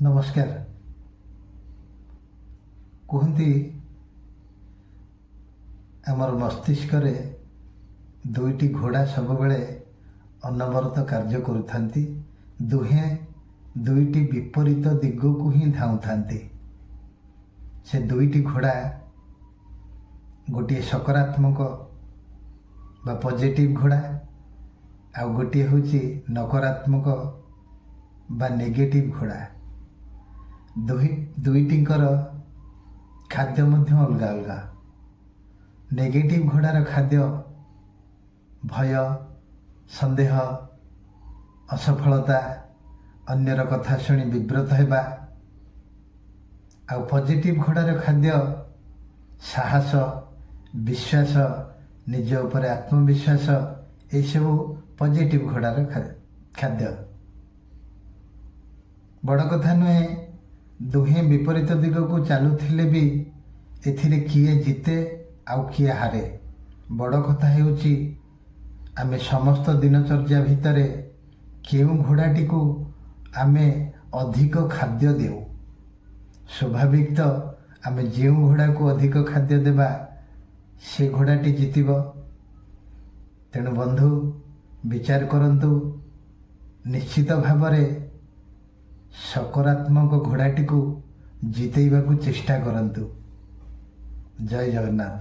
नमस्कार। कहती आमर मस्तिष्क रे दुईटी घोड़ा सब बेले अनवरत कार्य करुथांती। दुहे दुईटी विपरीत दिग को ही धाउथांती। से दुईटी घोड़ा गोटे सकारात्मक बा पॉजिटिव घोड़ा आ गोटे होची नकारात्मक बा नेगेटिव घोड़ा। दुईटिंकर खाद्य मध्य अलगा अलगा। नेगेटिव घोड़ार खाद्य भय, संदेह, असफलता, अन्यर कथा शुणी विब्रत हेबा। आ पॉजिटिव घोड़ार खाद्य साहस, विश्वास, निज उपर आत्मविश्वास, ये सब पॉजिटिव घोड़ार खाद्य। बड़ कथा नुहे, दुहे विपरीत दिग को चलुथिले भी एथिरे किए जिते आउ किए हारे। बड़ कथा हेउची आमे समस्त दिनचर्या भितरे केउ घोड़ाटी को आमे अधिक खाद्य देउ। स्वाभाविक तो आमे जेउ घोड़ा को अधिक खाद्य देबा से घोड़ाटी जितिब। तेणु बंधु विचार करंतु, निश्चित भावरे सकारात्मक घोड़ाटी को जितेइबा को चेष्टा करंतु। जय जगन्नाथ।